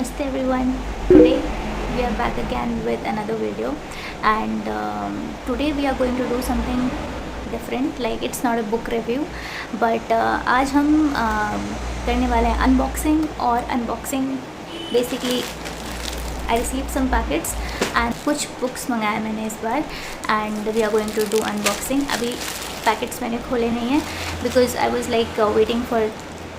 Namaste everyone. Today we are back again with another video, and today we are going to do something different. Like it's not a book review, but आज हम करने वाले हैं unboxing. और unboxing basically I received some packets and कुछ books मंगाए मैंने इस बार, and we are going to do unboxing. अभी पैकेट्स मैंने खोले नहीं हैं because I was like waiting for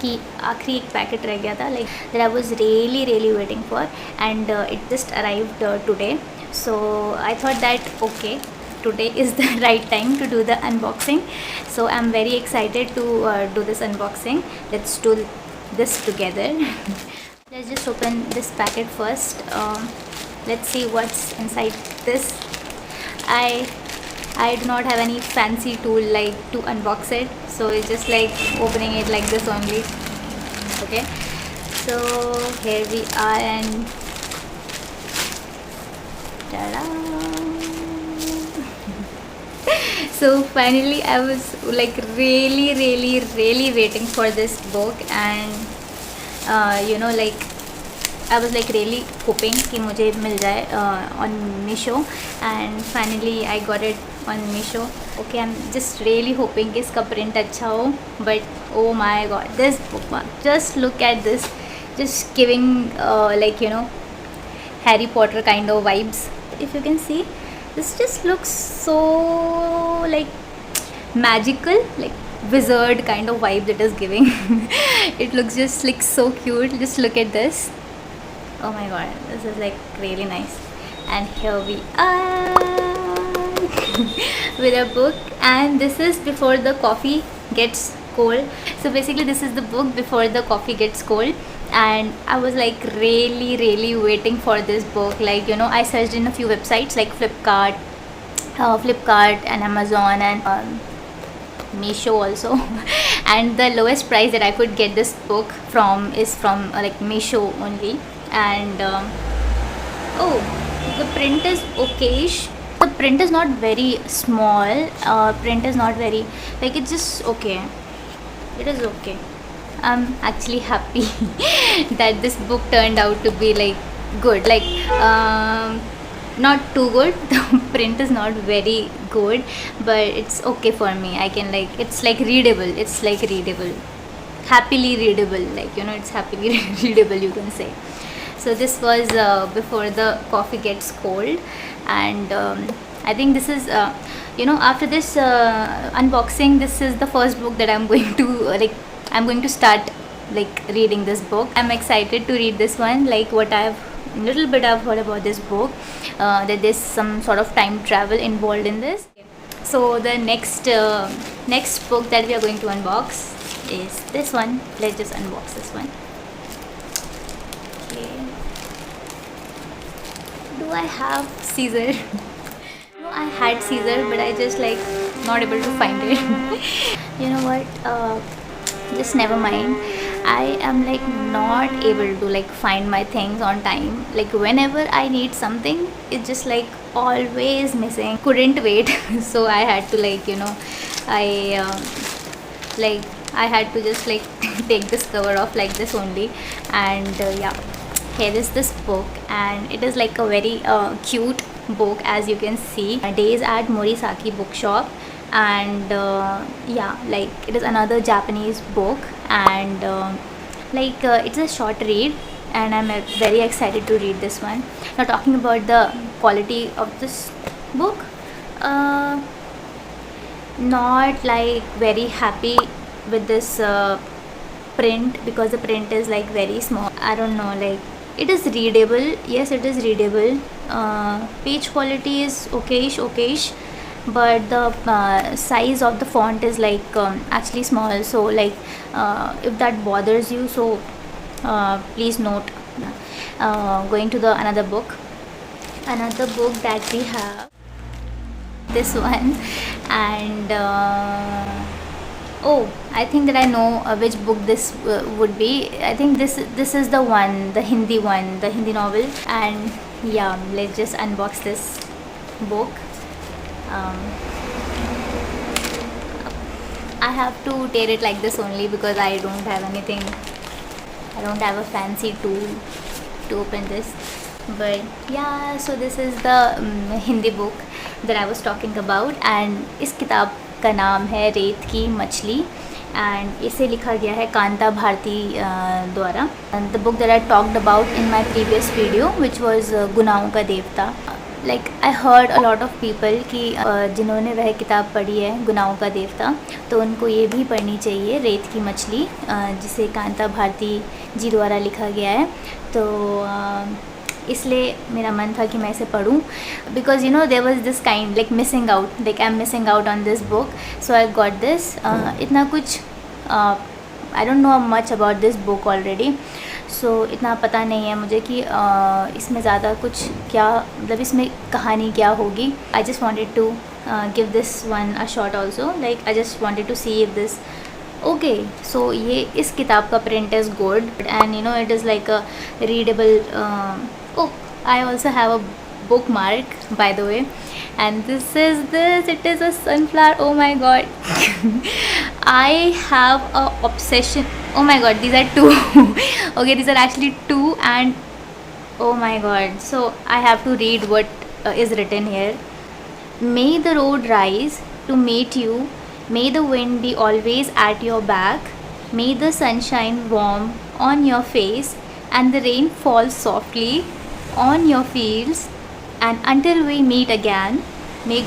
कि आखिरी एक पैकेट रह गया था, like that I was really waiting for, and it just arrived today. So I thought that okay, today is the right time to do the unboxing. So I'm very excited to do this unboxing. Let's do this together. Let's just open this packet first. Let's see what's inside this. I do not have any fancy tool like to unbox it, so it's just like opening it like this only. Okay, so here we are, and ta-da! So finally I was like really waiting for this book, and like I was like really hoping कि मुझे मिल जाए on Meesho, and finally I got it on Meesho. Okay, I'm just really hoping कि इसका print अच्छा हो, but oh my god, this bookmark, just look at this, just giving like Harry Potter kind of vibes. If you can see, this just looks so like magical, like wizard kind of vibe it is giving. It looks just like so cute. Just look at this. Oh my god, this is like really nice. And here we are with a book, and this is before the coffee gets cold. So basically this is the book before the coffee gets cold, and I was like really waiting for this book. Like I searched in a few websites like Flipkart and Amazon and Meesho also. And the lowest price that I could get this book from is from like Meesho only. And oh, the print is okayish. The print is not very small. Print is not very, like, it's just okay. It is okay. I'm actually happy that this book turned out to be like good. Like not too good. The print is not very good, but it's okay for me. I can like, it's like readable. It's like readable, happily readable. Like it's happily readable, you can say. So this was before the coffee gets cold, and I think this is after this unboxing, this is the first book that I'm going to start like reading this book. I'm excited to read this one. Like what I've heard about this book, that there's some sort of time travel involved in this. So the next book that we are going to unbox is this one. Let's just unbox this one. Do I have Caesar? No, I had Caesar, but I just like not able to find it. You know what? Just never mind. I am like not able to like find my things on time. Like whenever I need something, it's just like always missing. Couldn't wait, so I had to like I had to just like take this cover off like this only, and yeah. Here is this book, and it is like a very cute book, as you can see. Days at Morisaki bookshop, and yeah, like it is another Japanese book, and it's a short read, and I'm very excited to read this one. Now talking about the quality of this book, not like very happy with this print, because the print is like very small. I don't know, like it is readable. Yes, it is readable. Page quality is okayish, but the size of the font is like actually small. So like if that bothers you, so please note. Going to the another book that we have, this one, and oh, I think that I know which book this would be. I think this is the one, the Hindi novel. And yeah, let's just unbox this book. I have to tear it like this only because I don't have anything. I don't have a fancy tool to open this. But yeah, so this is the Hindi book that I was talking about, and इस किताब का नाम है रेत की मछली, and इसे लिखा गया है कांता भारती द्वारा. The book that I talked about in my previous video which was गुनाहों का देवता. Like I heard a lot of people कि जिन्होंने वह किताब पढ़ी है गुनाहों का देवता, तो उनको ये भी पढ़नी चाहिए रेत की मछली, जिसे कांता भारती जी द्वारा लिखा गया है. तो इसलिए मेरा मन था कि मैं इसे पढूं, because you know there was this kind like missing out, like I am missing out on this book, so I got this. इतना कुछ I don't know much about this book already, so इतना पता नहीं है मुझे कि इसमें ज़्यादा कुछ क्या, मतलब इसमें कहानी क्या होगी. I just wanted to give this one a shot also, like I just wanted to see if this okay. So ये इस किताब का print is good, and you know it is like a readable. Oh, I also have a bookmark, by the way, and this. It is a sunflower. Oh my god. I have a obsession. Oh my god, these are two. Okay, these are actually two, and oh my god. So I have to read what is written here. May the road rise to meet you. May the wind be always at your back. May the sunshine warm on your face, and the rain fall softly on your fields, and until we meet again, may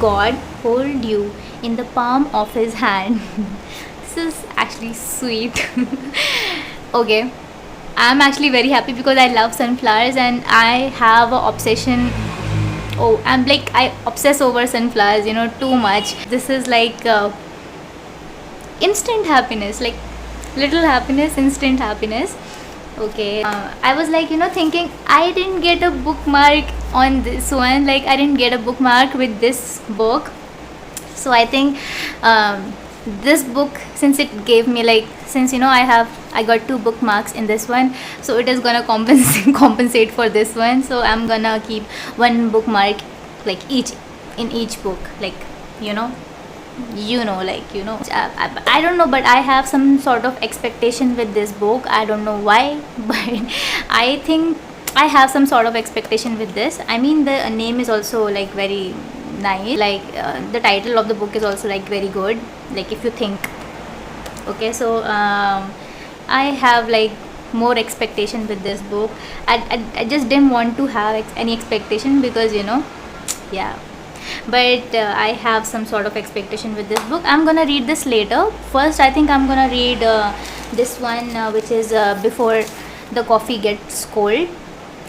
God hold you in the palm of his hand. This is actually sweet. Okay, I'm actually very happy because I love sunflowers and I have an obsession. Oh, I obsess over sunflowers, you know, too much. This is like instant happiness, like little happiness, instant happiness. Okay, I was like, you know, thinking I didn't get a bookmark on this one, like I didn't get a bookmark with this book. So I think this book, since it gave me like, since you know I got 2 bookmarks in this one, so it is gonna compensate for this one. So I'm gonna keep 1 bookmark like in each book, like you know, I don't know, but I have some sort of expectation with this book. I don't know why, but I think I have some sort of expectation with this. I mean, the name is also like very nice, like the title of the book is also like very good, like if you think. Okay, so I have like more expectation with this book. I just didn't want to have any expectation because you know, yeah, but I have some sort of expectation with this book. I'm gonna read this later. First I think I'm gonna read this one which is Before the Coffee Gets Cold,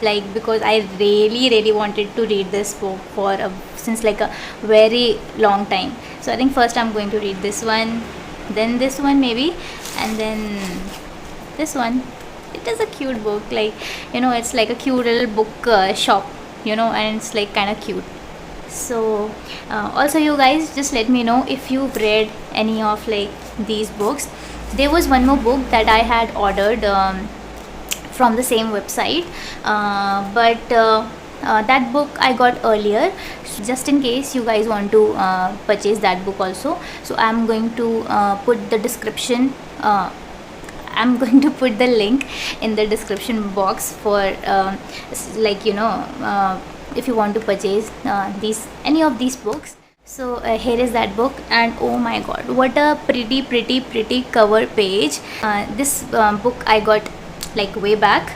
like because I really wanted to read this book for since like a very long time. So I think first I'm going to read this one, then this one maybe, and then this one. It is a cute book, like you know, it's like a cute little book shop, you know, and it's like kind of cute. So also you guys just let me know if you've read any of like these books. There was one more book that I had ordered from the same website, but that book I got earlier, just in case you guys want to purchase that book also. So I'm going to put the description, I'm going to put the link in the description box for like you know, if you want to purchase any of these books. So here is that book, and oh my god, what a pretty cover page. This book I got like way back.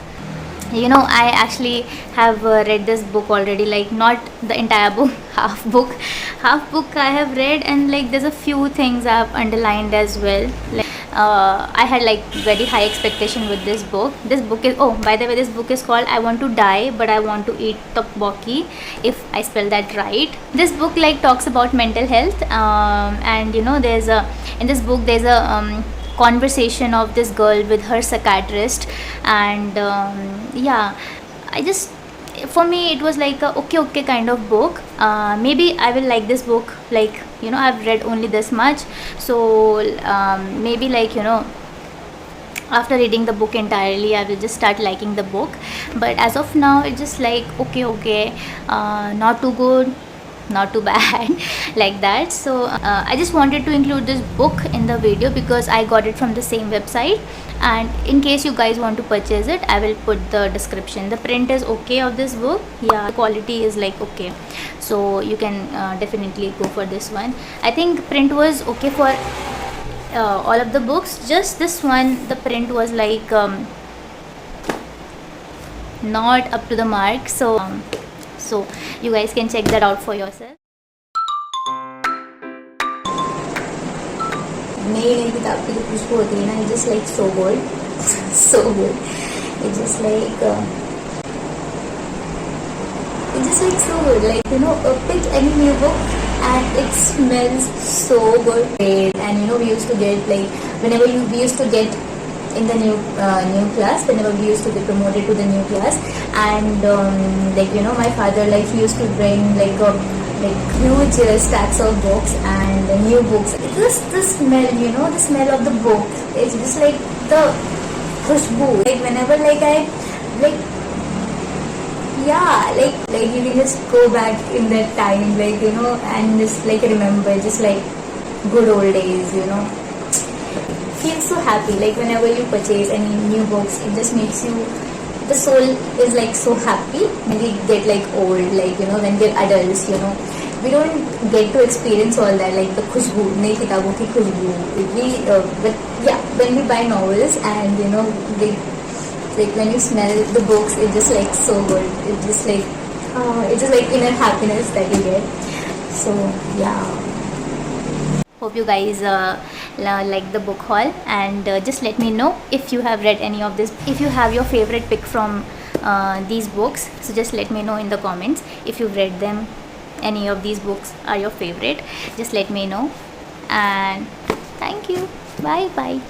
You know, I actually have read this book already, like not the entire book, half book I have read, and like there's a few things I have underlined as well. Like I had like very high expectation with this book. This book is, oh by the way, this book is called I Want to Die But I Want to Eat Tteokbokki, if I spell that right. This book like talks about mental health, and you know, there's a, in this book there's a conversation of this girl with her psychiatrist, and yeah, I just, for me it was like a okay kind of book. Maybe I will like this book, like you know, I've read only this much, so maybe like you know, after reading the book entirely I will just start liking the book. But as of now it's just like okay, not too good, not too bad like that. So I just wanted to include this book in the video because I got it from the same website, and in case you guys want to purchase it, I will put the description. The print is okay of this book, yeah, the quality is like okay, so you can definitely go for this one. I think print was okay for all of the books, just this one the print was like not up to the mark. So you guys can check that out for yourself. नई नई किताब की जो खुशबू होती है ना, it just like so good, so good. It just like so good. Like, you know, pick any new book and it smells so good. And you know, we used to get like whenever we used to get in the new class, whenever we used to get promoted to the new class, and like, you know, my father, like, he used to bring like huge stacks of books and new books. Just the smell, you know, the smell of the book, it's just like the khushboo. Like whenever like I like, yeah, like you can just go back in that time, like, you know, and just like remember just like good old days, you know. Feel so happy. Like whenever you purchase any new books, it just makes you, the soul is like so happy. When we get like old, like, you know, when we're adults, you know, we don't get to experience all that, like the khushboo, नई किताबों की खुशबू. But yeah, when we buy novels and, you know, like when you smell the books, it's just like so good. It's just like inner happiness that you get. So yeah. Hope you guys like the book haul, and just let me know if you have read any of this, if you have your favorite pick from these books. So just let me know in the comments if you've read them, any of these books are your favorite. Just let me know, and thank you. Bye bye.